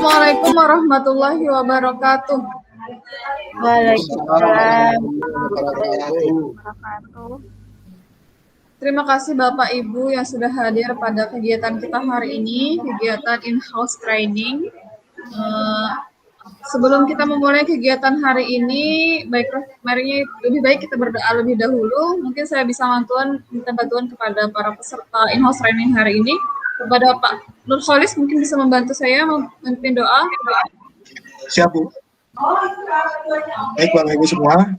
Assalamualaikum warahmatullahi wabarakatuh. Waalaikumsalam. Terima kasih Bapak Ibu yang sudah hadir pada kegiatan kita hari ini, kegiatan in-house training. Sebelum kita memulai kegiatan hari ini, mari lebih baik kita berdoa lebih dahulu. Mungkin saya bisa minta bantuan kepada para peserta in-house training hari ini. Kepada Pak Nur Kholis, mungkin bisa membantu saya memimpin doa. Siap, Bu. Baik, Bapak Ibu semua.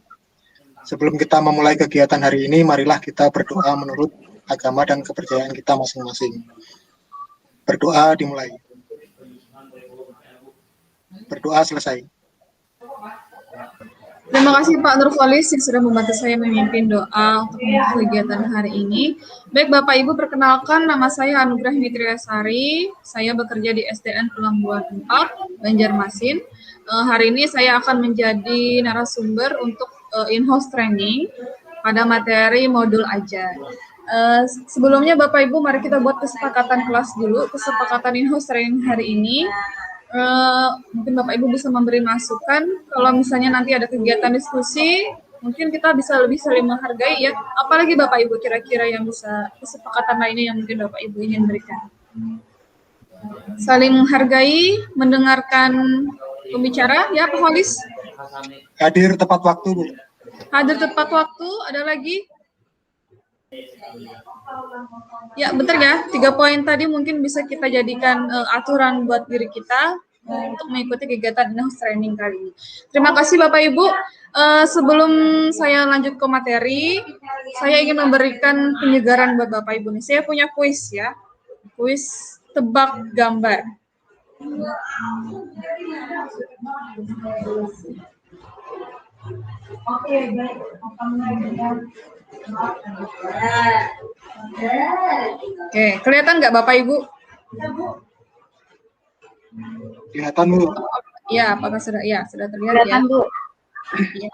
Sebelum kita memulai kegiatan hari ini, marilah kita berdoa menurut agama dan kepercayaan kita masing-masing. Berdoa dimulai. Berdoa selesai. Terima kasih Pak Nur Kholis yang sudah membantu saya memimpin doa untuk kegiatan hari ini. Baik Bapak Ibu, perkenalkan nama saya Anugrah Mitriasari. Saya bekerja di SDN Pelambuan 4, Banjarmasin. Hari ini saya akan menjadi narasumber untuk in-house training pada materi modul ajar. Sebelumnya Bapak Ibu, mari kita buat kesepakatan kelas dulu, kesepakatan in-house training hari ini. Mungkin Bapak Ibu bisa memberi masukan kalau misalnya nanti ada kegiatan diskusi, mungkin kita bisa lebih saling menghargai ya. Apalagi Bapak Ibu kira-kira yang bisa kesepakatan lainnya yang mungkin Bapak Ibu ingin berikan. Saling menghargai, mendengarkan pembicara ya Pak Kholis. Hadir tepat waktu, Bu. Hadir tepat waktu, ada lagi? Ya, betul ya. 3 poin tadi mungkin bisa kita jadikan aturan buat diri kita untuk mengikuti kegiatan in-house training kali ini. Terima kasih Bapak Ibu. Sebelum saya lanjut ke materi, saya ingin memberikan penyegaran buat Bapak Ibu nih. Saya punya kuis ya. Kuis tebak gambar. Oke, baik. Oke, kelihatan nggak Bapak Ibu? Kelihatan, Bu. Ya, apakah sudah? Ya, sudah terlihat Kelihatan, ya. Bu. Ya.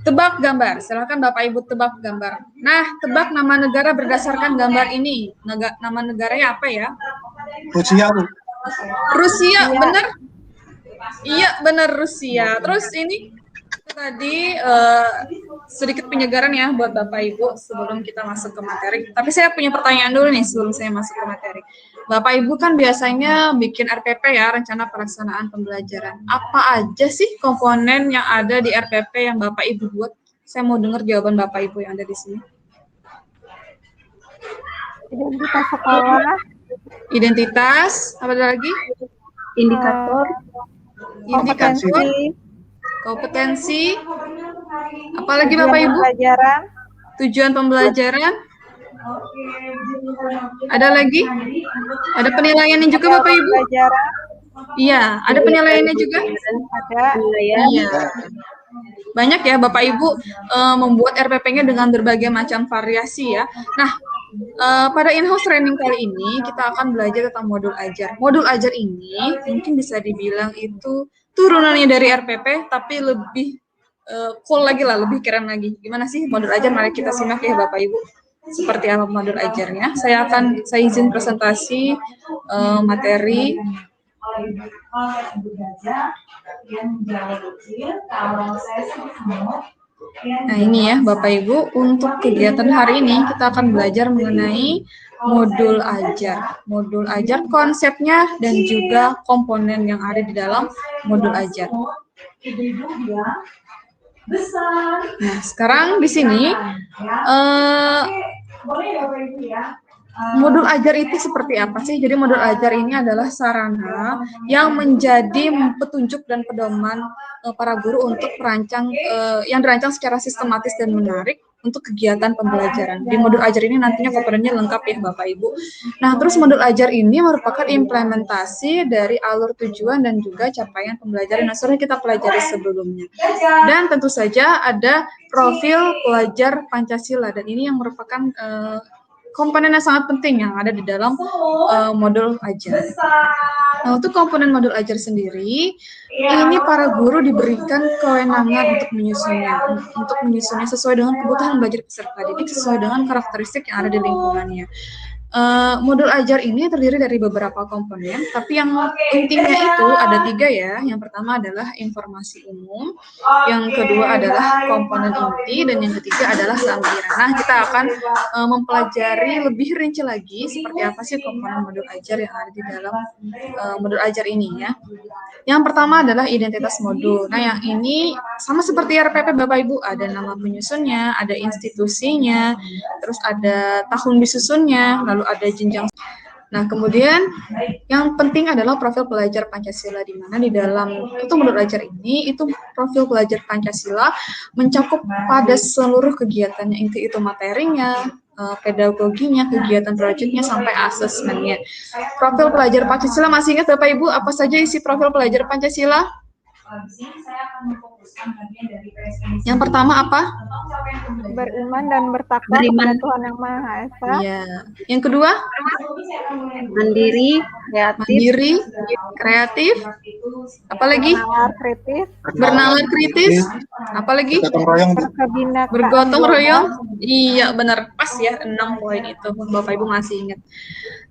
Tebak gambar. Silakan Bapak Ibu tebak gambar. Nah, tebak nama negara berdasarkan gambar ini. Nama negaranya apa ya? Rusia, Bu. Rusia, benar? Iya, benar Rusia. Terus ini tadi sedikit penyegaran ya buat Bapak Ibu sebelum kita masuk ke materi. Tapi saya punya pertanyaan dulu nih sebelum saya masuk ke materi. Bapak Ibu kan biasanya bikin RPP ya, rencana pelaksanaan pembelajaran. Apa aja sih komponen yang ada di RPP yang Bapak Ibu buat? Saya mau dengar jawaban Bapak Ibu yang ada di sini. Identitas sekolah. Identitas, apa lagi? Indikator. Indikator. Kompetensi. Apalagi Bapak Ibu? Pembelajaran. Tujuan pembelajaran. Ada lagi? Ada penilaiannya juga Bapak Ibu? Iya, ada penilaiannya juga? Ada. Iya. Banyak ya Bapak Ibu membuat RPP-nya dengan berbagai macam variasi ya. Nah, pada in-house training kali ini kita akan belajar tentang modul ajar. Modul ajar ini mungkin bisa dibilang itu turunannya dari RPP, tapi lebih cool lagi lah, lebih keren lagi. Gimana sih modul ajar? Mari kita simak ya Bapak Ibu. Seperti apa modul ajarnya. Saya izin presentasi materi. Nah ini ya Bapak Ibu, untuk kegiatan hari ini kita akan belajar mengenai modul ajar. Modul ajar konsepnya dan juga komponen yang ada di dalam modul ajar. Nah sekarang di sini modul ajar itu seperti apa sih? Jadi modul ajar ini adalah sarana yang menjadi petunjuk dan pedoman para guru untuk yang dirancang secara sistematis dan menarik untuk kegiatan pembelajaran. Di modul ajar ini nantinya komponennya lengkap ya Bapak Ibu. Nah terus modul ajar ini merupakan implementasi dari alur tujuan dan juga capaian pembelajaran yang sudah kita pelajari sebelumnya. Dan tentu saja ada profil pelajar Pancasila dan ini yang merupakan komponen yang sangat penting yang ada di dalam modul ajar. Nah, untuk komponen modul ajar sendiri, ini para guru diberikan kewenangan untuk menyusunnya sesuai dengan kebutuhan belajar peserta didik, sesuai dengan karakteristik yang ada di lingkungannya. Modul ajar ini terdiri dari beberapa komponen, tapi yang intinya itu ada 3 ya. Yang pertama adalah informasi umum, yang kedua adalah komponen inti, dan yang ketiga adalah lampiran. Nah, kita akan mempelajari lebih rinci lagi seperti apa sih komponen modul ajar yang ada di dalam modul ajar ini ya. Yang pertama adalah identitas modul. Nah, yang ini sama seperti RPP Bapak Ibu, ada nama penyusunnya, ada institusinya, terus ada tahun disusunnya, lalu ada jenjang. Nah, kemudian yang penting adalah profil pelajar Pancasila, di mana di dalam itu modul ajar ini itu profil pelajar Pancasila mencakup pada seluruh kegiatannya, itu materinya, pedagoginya, kegiatan proyeknya sampai asesmennya. Profil pelajar Pancasila, masih ingat Bapak Ibu apa saja isi profil pelajar Pancasila? Yang pertama apa? Beriman dan bertakwa kepada Tuhan Yang Maha Esa. Iya. Yang kedua? Mandiri, kreatif. Apalagi? Bernalar kritis. Apalagi? Bergotong royong. Iya, benar. Pas ya, 6 poin itu. Bapak Ibu masih ingat.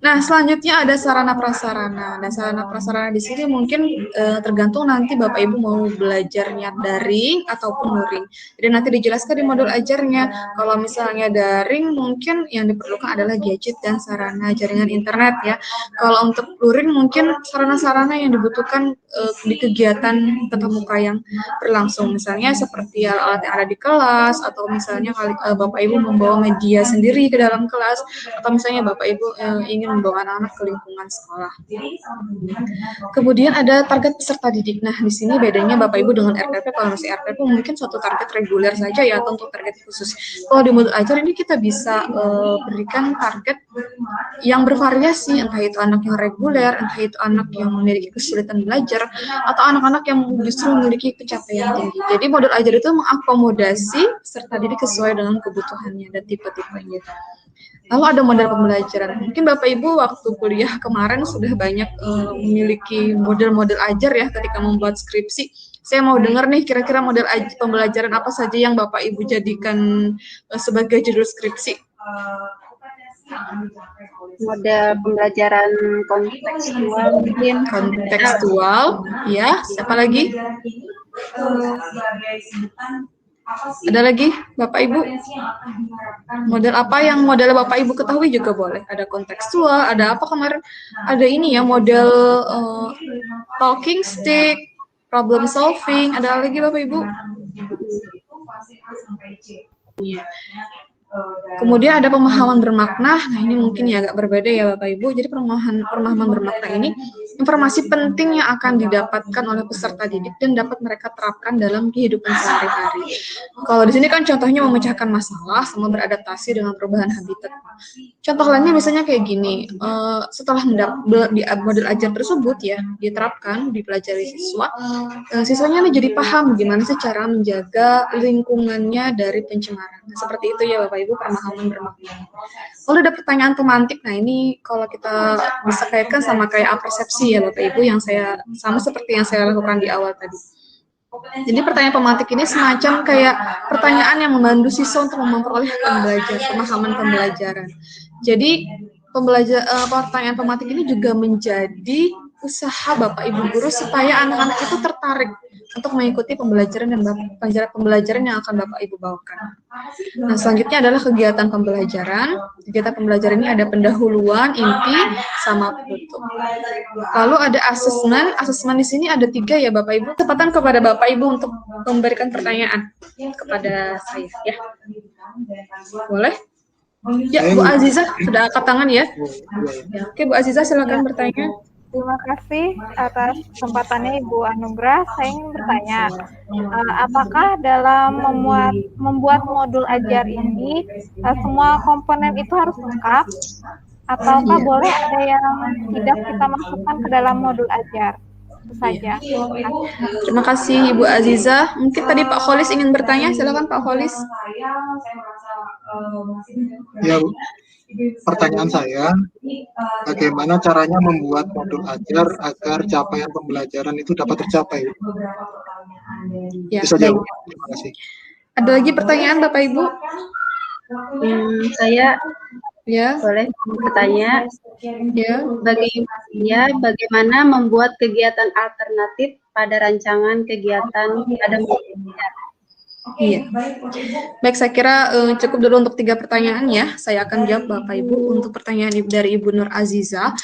Nah, selanjutnya ada sarana prasarana. Nah, sarana prasarana di sini mungkin tergantung nanti Bapak Ibu mau belajarnya daring ataupun luring. Jadi nanti dijelaskan di modul ajarnya. Kalau misalnya daring, mungkin yang diperlukan adalah gadget dan sarana jaringan internet ya. Kalau untuk luring, mungkin sarana-sarana yang dibutuhkan di kegiatan tatap muka yang berlangsung. Misalnya seperti alat yang ada di kelas, atau misalnya Bapak Ibu membawa media sendiri ke dalam kelas, atau misalnya Bapak Ibu ingin membawa anak-anak ke lingkungan sekolah. Kemudian ada target peserta didik. Nah, di sini bedanya Bapak Ibu dengan RPP. Kalau masih RPP mungkin suatu target reguler saja ya, atau untuk target khusus. Kalau di modul ajar ini kita bisa berikan target yang bervariasi, entah itu anak yang reguler, entah itu anak yang memiliki kesulitan belajar, atau anak-anak yang justru memiliki pencapaian tinggi. Jadi modul ajar itu mengakomodasi peserta didik sesuai dengan kebutuhannya dan tipe-tipenya. Lalu ada model pembelajaran. Mungkin Bapak Ibu waktu kuliah kemarin sudah banyak memiliki model-model ajar ya ketika membuat skripsi. Saya mau dengar nih kira-kira model pembelajaran apa saja yang Bapak Ibu jadikan sebagai judul skripsi. Model pembelajaran kontekstual mungkin. Kontekstual, ya. Siapa lagi? Ada lagi, Bapak Ibu? Model apa yang model Bapak Ibu ketahui juga boleh. Ada kontekstual, ada apa kemarin? Ada ini ya, model talking stick, problem solving. Ada lagi Bapak Ibu? Kemudian ada pemahaman bermakna. Nah, ini mungkin ya agak berbeda ya Bapak Ibu. Jadi pemahaman bermakna ini informasi penting yang akan didapatkan oleh peserta didik dan dapat mereka terapkan dalam kehidupan sehari-hari. Kalau di sini kan contohnya memecahkan masalah sama beradaptasi dengan perubahan habitat. Contoh lainnya misalnya kayak gini. Setelah di model ajar tersebut ya diterapkan, dipelajari siswa, siswanya menjadi paham gimana sih cara menjaga lingkungannya dari pencemaran. Nah, seperti itu ya Bapak Ibu, pemahaman bermakna. Lalu ada pertanyaan pemantik. Nah, ini kalau kita bisa kaitkan sama kayak persepsi ya Bapak Ibu, yang saya sama seperti yang saya lakukan di awal tadi. Jadi pertanyaan pemantik ini semacam kayak pertanyaan yang membantu siswa untuk memperoleh pemahaman pembelajaran. Jadi pertanyaan pemantik ini juga menjadi usaha Bapak Ibu guru supaya anak-anak itu tertarik untuk mengikuti pembelajaran yang akan Bapak Ibu bawakan. Nah, selanjutnya adalah kegiatan pembelajaran. Kegiatan pembelajaran ini ada pendahuluan, inti, sama penutup. Lalu ada asesmen. Asesmen di sini ada 3 ya Bapak Ibu. Kesempatan kepada Bapak Ibu untuk memberikan pertanyaan kepada saya ya. Boleh? Ya, Bu Azizah sudah angkat tangan ya. Oke, Bu Azizah silakan bertanya. Terima kasih atas kesempatannya Ibu Anugrah. Saya ingin bertanya, apakah dalam membuat modul ajar ini semua komponen itu harus lengkap, ataukah boleh ada yang tidak kita masukkan ke dalam modul ajar? Itu saja. Terima kasih Ibu Azizah. Mungkin tadi Pak Kholis ingin bertanya, silakan Pak Kholis. Ya, Bu. Pertanyaan saya, bagaimana caranya membuat modul ajar agar capaian pembelajaran itu dapat tercapai? Ya, Bisa jawab. Terima kasih. Ada lagi pertanyaan Bapak Ibu? Saya Ya, Boleh bertanya, ya. bagaimana membuat kegiatan alternatif pada rancangan kegiatan pada modul ajar? Iya. Baik, saya kira cukup dulu untuk 3 pertanyaan ya. Saya akan jawab Bapak Ibu untuk pertanyaan dari Ibu Nur Aziza.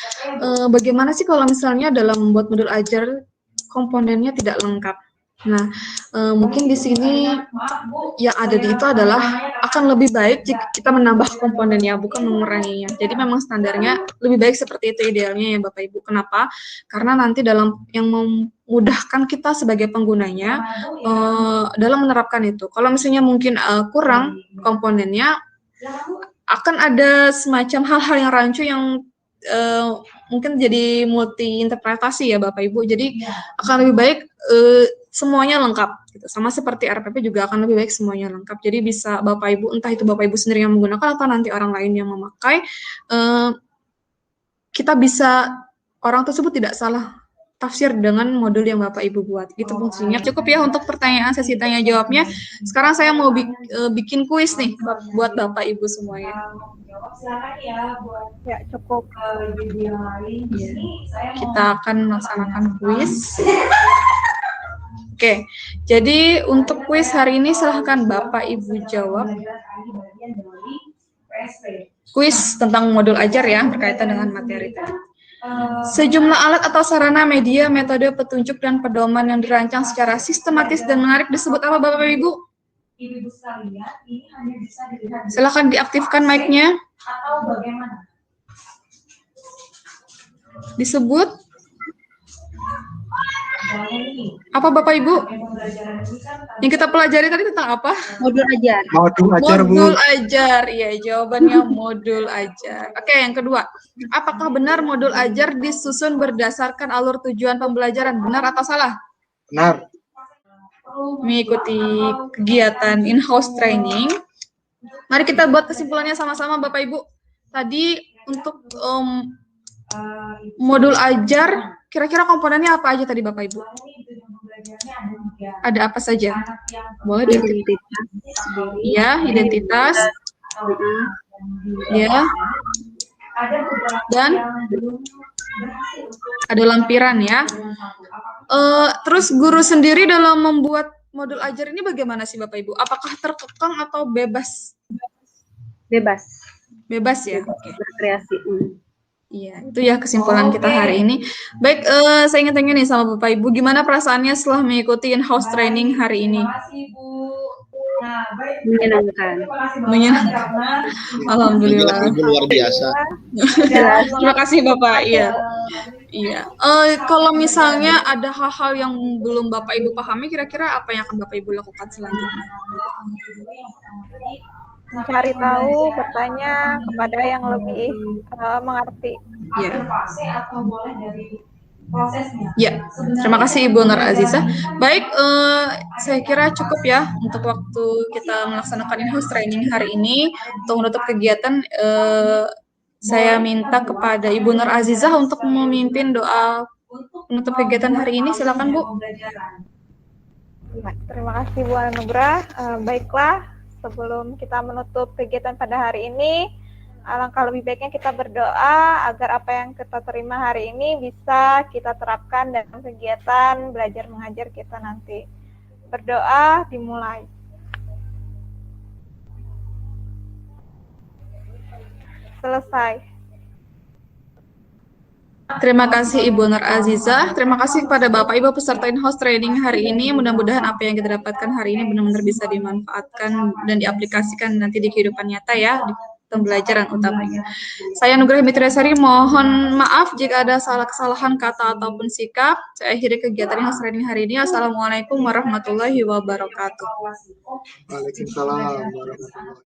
Bagaimana sih kalau misalnya dalam membuat modul ajar komponennya tidak lengkap? Nah, mungkin di sini yang ada di itu adalah akan lebih baik jika kita menambah komponennya, bukan menguranginya. Jadi memang standarnya lebih baik seperti itu idealnya ya Bapak Ibu. Kenapa? Karena nanti dalam yang memudahkan kita sebagai penggunanya dalam menerapkan itu. Kalau misalnya mungkin kurang komponennya, akan ada semacam hal-hal yang rancu yang mungkin jadi multi interpretasi ya Bapak Ibu. Jadi akan lebih baik semuanya lengkap gitu. Sama seperti RPP juga akan lebih baik semuanya lengkap. Jadi bisa Bapak Ibu, entah itu Bapak Ibu sendiri yang menggunakan atau nanti orang lain yang memakai, kita bisa orang tersebut tidak salah tafsir dengan modul yang Bapak Ibu buat. Itu fungsinya. Cukup ya untuk pertanyaan sesi tanya jawabnya. Sekarang saya mau bikin kuis nih buat Bapak Ibu semuanya. Ya, cukup. Ya. Kita akan melaksanakan kuis. Oke, jadi untuk kuis hari ini silahkan Bapak Ibu jawab. Kuis tentang modul ajar ya, berkaitan dengan materi tadi. Sejumlah alat atau sarana media, metode petunjuk dan pedoman yang dirancang secara sistematis dan menarik disebut apa Bapak Ibu? Silahkan diaktifkan mic-nya. Disebut apa Bapak Ibu? Yang kita pelajari tadi tentang apa? Modul ajar. Modul ajar, Bu. Modul ajar, ya jawabannya modul ajar. Oke, yang kedua, apakah benar modul ajar disusun berdasarkan alur tujuan pembelajaran? Benar atau salah? Benar. Mengikuti kegiatan in-house training. Mari kita buat kesimpulannya sama-sama Bapak Ibu. Tadi untuk modul ajar, kira-kira komponennya apa aja tadi Bapak Ibu? Ada apa saja? Boleh Identitas. ya, identitas. Ya. Dan ada lampiran ya. Terus guru sendiri dalam membuat modul ajar ini bagaimana sih Bapak Ibu? Apakah terkekang atau bebas? Bebas. Bebas ya. Oke. Berkreasi. Iya, itu ya kesimpulan kita hari ini. Baik, saya ingin tanya nih sama Bapak Ibu, gimana perasaannya setelah mengikuti in-house training hari ini? Menyenangkan. Menyenangkan. Alhamdulillah. Ibu luar biasa. Terima kasih Bapak. Iya. Iya. Kalau misalnya ada hal-hal yang belum Bapak Ibu pahami, kira-kira apa yang akan Bapak Ibu lakukan selanjutnya? Mencari tahu, bertanya kepada yang lebih mengerti. Ya. Ya, terima kasih Ibu Nur Aziza. Baik, saya kira cukup ya untuk waktu kita melaksanakan in-house training hari ini. Untuk menutup kegiatan, saya minta kepada Ibu Nur Aziza untuk memimpin doa penutup kegiatan hari ini. Silakan Bu. Ya, terima kasih Bu Anugrah. Baiklah, sebelum kita menutup kegiatan pada hari ini, alangkah lebih baiknya kita berdoa agar apa yang kita terima hari ini bisa kita terapkan dalam kegiatan belajar mengajar kita nanti. Berdoa dimulai. Selesai. Terima kasih Ibu Nur Aziza. Terima kasih kepada Bapak Ibu peserta in-house training hari ini. Mudah-mudahan apa yang kita dapatkan hari ini benar-benar bisa dimanfaatkan dan diaplikasikan nanti di kehidupan nyata ya, di pembelajaran utamanya. Saya Anugrah Mitriasari, mohon maaf jika ada kesalahan kata ataupun sikap. Saya akhiri kegiatan in-house training hari ini. Assalamualaikum warahmatullahi wabarakatuh. Waalaikumsalam warahmatullahi wabarakatuh.